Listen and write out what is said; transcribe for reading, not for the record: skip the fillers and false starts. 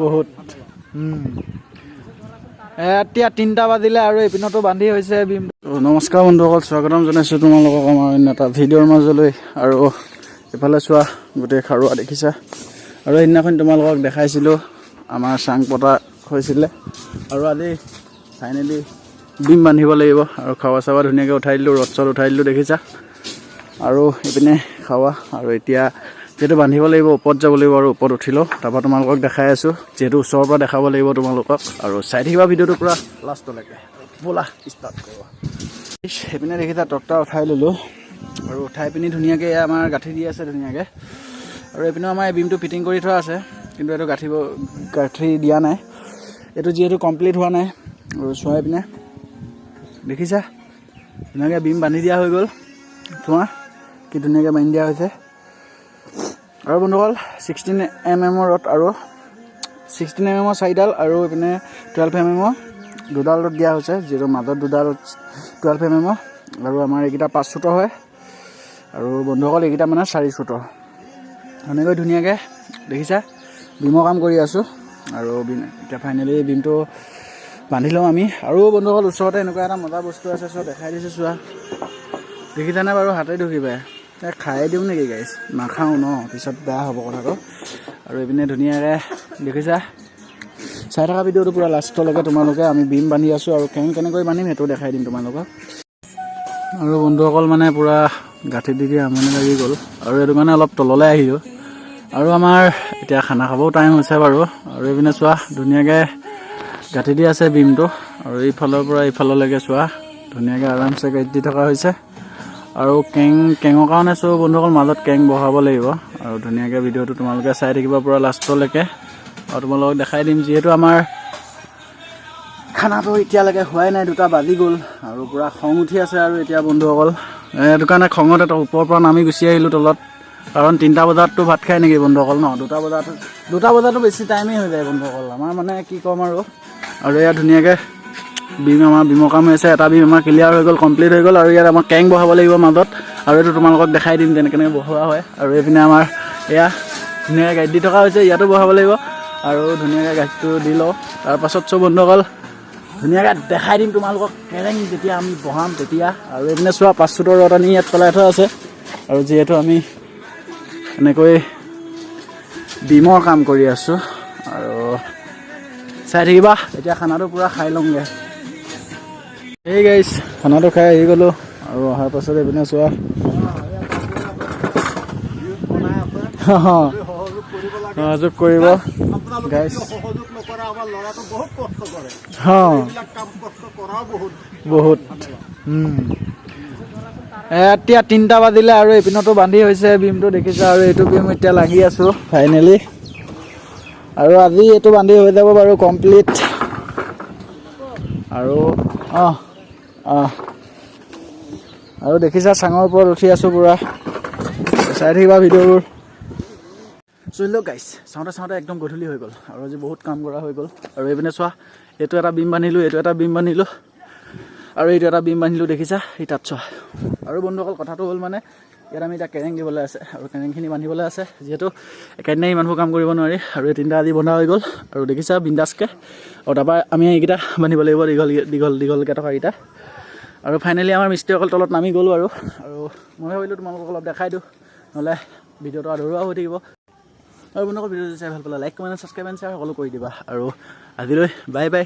বহুত এতিয়া 3টা বাজিলে আৰু এইপিনতো বান্ধি হৈছে বিম। নমস্কাৰ বন্ধুসকল, স্বাগতম জনাইছোঁ তোমালোকক আমাৰ অন্য এটা ভিডিঅ'ৰ মাজলৈ। আৰু এইফালে চোৱা গোটেই খাৰুৱা দেখিছা। আৰু সেইদিনাখন তোমালোকক দেখাইছিলোঁ আমাৰ চাং পতা হৈছিলে, আৰু আজি ফাইনেলি বিম বান্ধিব লাগিব। আৰু খাৱা চাৱা ধুনীয়াকৈ উঠাই দিলোঁ, ৰদ চদ উঠাই দিলোঁ দেখিছা। আৰু এইপিনে খাৱা, আৰু এতিয়া যিহেতু বান্ধিব লাগিব ওপৰত যাব লাগিব, আৰু ওপৰত উঠি লওঁ, তাৰপৰা তোমালোকক দেখাই আছোঁ। যিহেতু ওচৰৰ পৰা দেখাব লাগিব তোমালোকক, আৰু চাই থাকিবা ভিডিঅ'টো পূৰা লাষ্টলৈকে। ব'লা ষ্টাৰ্ট কৰোঁ। সেইপিনে দেখিছা টকটা উঠাই ল'লোঁ, আৰু উঠাই পিনি ধুনীয়াকৈ আমাৰ গাঁঠি দি আছে ধুনীয়াকৈ। আৰু এইপিনেও আমাৰ এই বিমটো ফিটিং কৰি থোৱা আছে, কিন্তু এইটো গাঁঠি দিয়া নাই, এইটো যিহেতু কমপ্লিট হোৱা নাই। আৰু চোৱাই পিনে দেখিছা ধুনীয়াকৈ বিম বান্ধি দিয়া হৈ গ'ল। তোমাৰ কি ধুনীয়াকৈ বান্ধি দিয়া হৈছে। আৰু বন্ধুসকল 16 mm ৰড, আৰু 16 mm 4ডাল, আৰু এইপিনে 12 mm দুডাল ৰড দিয়া হৈছে, যিহেতু মাজত দুডাল 12 mm। আৰু আমাৰ এইকেইটা 5 ফুটৰ হয়, আৰু বন্ধুসকল এইকেইটা মানে 4 ফুটৰ। এনেকৈ ধুনীয়াকৈ দেখিছা বিমৰ কাম কৰি আছোঁ। আৰু এতিয়া ফাইনেলি বিমটো বান্ধি লওঁ আমি। আৰু বন্ধুসকল ওচৰতে এনেকুৱা এটা মজা বস্তু আছে, চোৱা দেখাই দিছোঁ। চোৱা দেখিছানে বাৰু? হাতে ধুকিবাই খাই দিওঁ নেকি গাইছ? নাখাওঁ ন, পিছত বেয়া হ'ব কথাটো। আৰু এইপিনে ধুনীয়াকৈ দেখিছা, চাই থকা ভিডিঅ'টো পূৰা লাষ্টলৈকে তোমালোকে। আমি বিম বান্ধি আছোঁ, আৰু কেনেকৈ বান্ধিম সেইটো দেখাই দিম তোমালোকক। আৰু বন্ধুসকল মানে পূৰা গাঁঠি দি আমনি লাগি গ'ল, আৰু সেইটো কাৰণে অলপ তললৈ আহিলোঁ। আৰু আমাৰ এতিয়া খানা খাবও টাইম হৈছে বাৰু। আৰু এইপিনে চোৱা ধুনীয়াকৈ গাঁঠি দি আছে বিমটো, আৰু এইফালৰ পৰা এইফাললৈকে চোৱা ধুনীয়াকৈ আৰামছে গাঁঠি দি থকা হৈছে। আৰু কেঙৰ কাৰণে চোৱা বন্ধুসকল মাজত কেং বহাব লাগিব। আৰু ধুনীয়াকৈ ভিডিঅ'টো তোমালোকে চাই থাকিব পূৰা লাষ্টলৈকে, আৰু তোমালোকক দেখাই দিম। যিহেতু আমাৰ খানাটো এতিয়ালৈকে হোৱাই নাই, 2টা বাজি গ'ল, আৰু পূৰা খং উঠি আছে। আৰু এতিয়া বন্ধুসকল সেইটো কাৰণে খঙতে ওপৰৰ পৰা নামি গুচি আহিলোঁ তলত, কাৰণ 3টা বজাততো ভাত খাই নেকি বন্ধুসকল ন? 2টা বজাতো বেছি টাইমেই হৈ যায় বন্ধুসকল আমাৰ, মানে কি ক'ম আৰু। আৰু ইয়াত ধুনীয়াকৈ আমাৰ বিমৰ কাম হৈ আছে। এটা বিম আমাৰ ক্লিয়াৰ হৈ গ'ল, কমপ্লিট হৈ গ'ল। আৰু ইয়াত আমাৰ কেং বহাব লাগিব মাজত, আৰু এইটো তোমালোকক দেখাই দিম কেনেকৈ বহোৱা হয়। আৰু এইপিনে আমাৰ এয়া ধুনীয়াকৈ গাড়ী দি থকা হৈছে, ইয়াতো বহাব লাগিব। আৰু ধুনীয়াকৈ গাড়ীটো দি লওঁ, তাৰপাছত চব বন্ধুসকল ধুনীয়াকৈ দেখাই দিম তোমালোকক কেৰেং যেতিয়া আমি বহাম তেতিয়া। আৰু এইপিনে চোৱা 5 ফুটৰ ৰড আনি ইয়াত পেলাই থোৱা আছে। আৰু যিহেতু আমি এনেকৈ বিমৰ কাম কৰি আছোঁ, আৰু চাই থাকিবা। এতিয়া খানাটো পূৰা খাই লওঁগৈ। এই গাইছ খানাটো খাই আহি গ'লোঁ, আৰু অহাৰ পাছত এইপিনে চোৱা সহযোগ কৰিব গাইছ। বহুত এতিয়া 3টা বাজিলে, আৰু এইপিনতো বান্ধি হৈছে বিমটো দেখিছা। আৰু এইটো বিম এতিয়া লাগি আছোঁ ফাইনেলি, আৰু আজি এইটো বান্ধি হৈ যাব বাৰু কমপ্লিট। আৰু আৰু দেখিছা চাঙৰ ওপৰত উঠি আছোঁ পূৰা, চাই থাকিবা ভিডিঅ'বোৰ। চলিলোঁ গাইছ, চাওঁতে একদম গধূলি হৈ গ'ল, আৰু আজি বহুত কাম কৰা হৈ গ'ল। আৰু এইপিনে চোৱা এইটো এটা বিম বান্ধিলোঁ, এইটো এটা বিম বান্ধিলোঁ, আৰু এইটো এটা বিম বান্ধিলোঁ দেখিছা এই তাত চোৱা। আৰু বন্ধুসকল কথাটো হ'ল মানে ইয়াত আমি এতিয়া কেৰেং দিবলৈ আছে, আৰু কেৰেংখিনি বান্ধিবলৈ আছে। যিহেতু একেদিনাই ইমানবোৰ কাম কৰিব নোৱাৰি, আৰু এই 3টা আজি বন্ধা হৈ গ'ল। আৰু দেখিছা বিন্দাছকৈ। আৰু তাৰপৰা আমি এইকেইটা বান্ধিব লাগিব, দীঘলকৈ থকাকেইটা। আৰু ফাইনেলি আমাৰ মিস্ত্ৰীসকল তলত নামি গ'লোঁ। আৰু মই ভাবিলোঁ তোমালোকক অলপ দেখাই দিওঁ, নহ'লে ভিডিঅ'টো আধৰুৱা হৈ থাকিব। আৰু বন্ধুসকল ভিডিঅ'টো চাই ভাল পালে like, comment, subscribe and share সকলো কৰি দিবা। আৰু আজিলৈ বাই বাই।